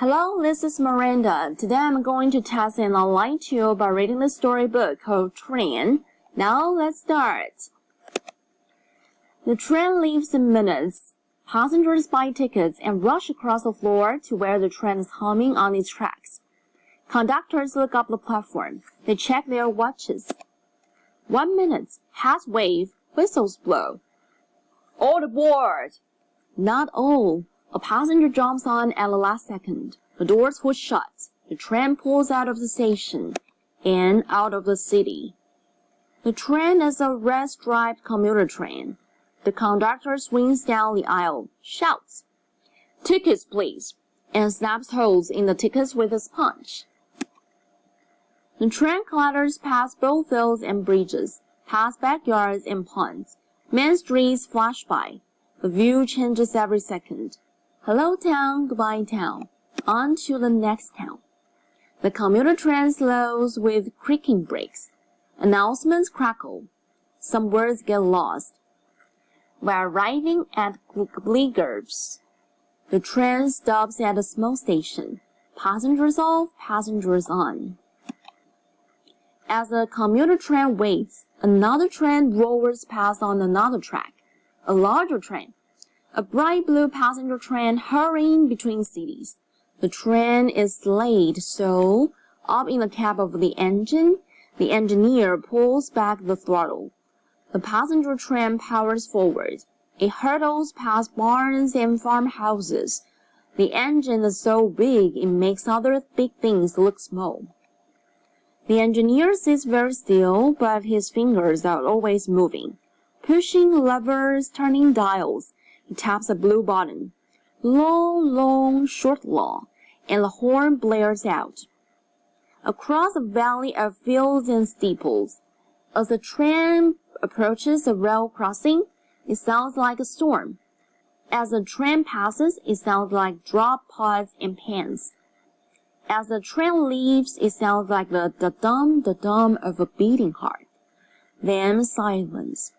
Hello, this is Miranda. Today I'm going to test an online tool by reading the storybook called Train. Now let's start. The train leaves in minutes. Passengers buy tickets and rush across the floor to where the train is humming on its tracks. Conductors look up the platform. They check their watches. 1 minute. Hats wave. Whistles blow. All aboard! Not all. A passenger jumps on at the last second. The doors push shut. The train pulls out of the station and out of the city. The train is a red-striped commuter train. The conductor swings down the aisle, shouts, "Tickets, please," and snaps holes in the tickets with a sponge. The train clatters past both fields and bridges, past backyards and ponds. Main streets flash by. The view changes every second. Hello town, goodbye town. On to the next town. The commuter train slows with creaking brakes. Announcements crackle. Some words get lost. We're arriving at Gleegers. The train stops at a small station. Passengers off, passengers on. As the commuter train waits, another train roars past on another track. A larger train. A bright blue passenger train hurrying between cities. The train is delayed, so, up in the cab of the engine, the engineer pulls back the throttle. The passenger train powers forward. It hurtles past barns and farmhouses. The engine is so big it makes other big things look small. The engineer sits very still, but his fingers are always moving, pushing levers, turning dials. He taps a blue button. Long, long, short, long, and the horn blares out. Across a valley of fields and steeples, as the train approaches a rail crossing, it sounds like a storm. As the train passes, it sounds like drop pots and pans. As the train leaves, it sounds like the da-dum of a beating heart. Then silence.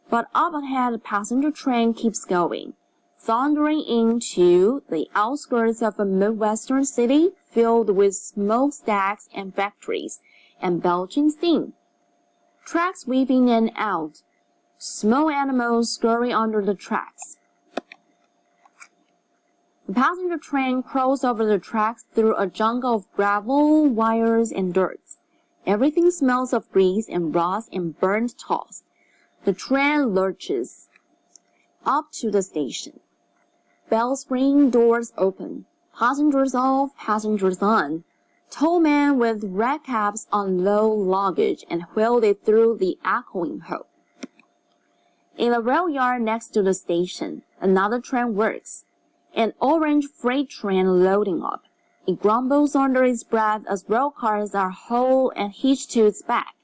But up ahead, the passenger train keeps going, thundering into the outskirts of a Midwestern city filled with smokestacks and factories and belching steam. Tracks weave in and out. Small animals scurry under the tracks. The passenger train crawls over the tracks through a jungle of gravel, wires, and dirt. Everything smells of grease and rust and burnt toast. The train lurches up to the station. Bells ring, doors open. Passengers off, passengers on. Tall men with red caps unload luggage and wheel it through the echoing hole. In the rail yard next to the station, another train works. An orange freight train loading up. It grumbles under its breath as rail cars are hauled and hitched to its back.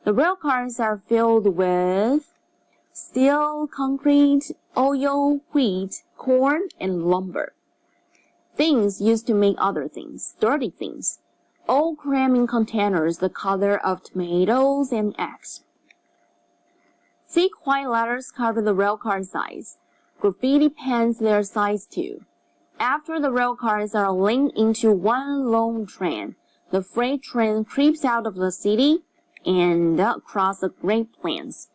The rail cars are filled with steel, concrete, oil, wheat, corn, and lumber. Things used to make other things, dirty things, all crammed in containers the color of tomatoes and eggs. Thick white letters cover the rail car sides. Graffiti paints their sides too. After the rail cars are linked into one long train, the freight train creeps out of the city and across the Great Plains.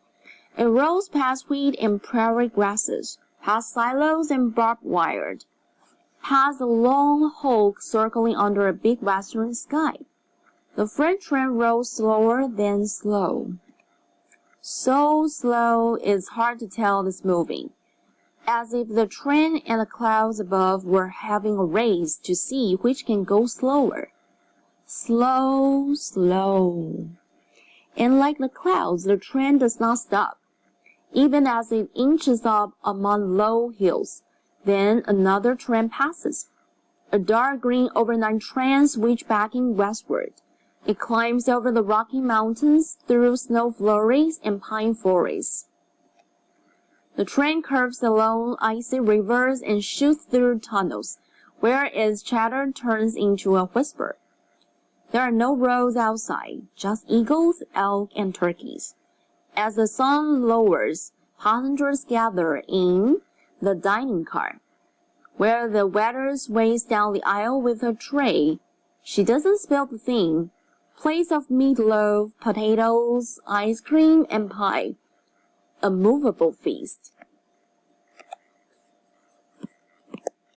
It rolls past wheat and prairie grasses, past silos and barbed wire, past a long hulk circling under a big western sky. The freight train rolls slower than slow. So slow it's hard to tell it's moving, as if the train and the clouds above were having a race to see which can go slower. Slow, slow. And like the clouds, the train does not stop, even as it inches up among low hills. Then another train passes. A dark green overnight train switchbacking westward. It climbs over the Rocky Mountains, through snow flurries and pine forests. The train curves along icy rivers and shoots through tunnels, where its chatter turns into a whisper. There are no roads outside, just eagles, elk, and turkeys. As the sun lowers, passengers gather in the dining car. where the waiter sways down the aisle with her tray. She doesn't spill the thing. Plates of meatloaf, potatoes, ice cream, and pie. A movable feast.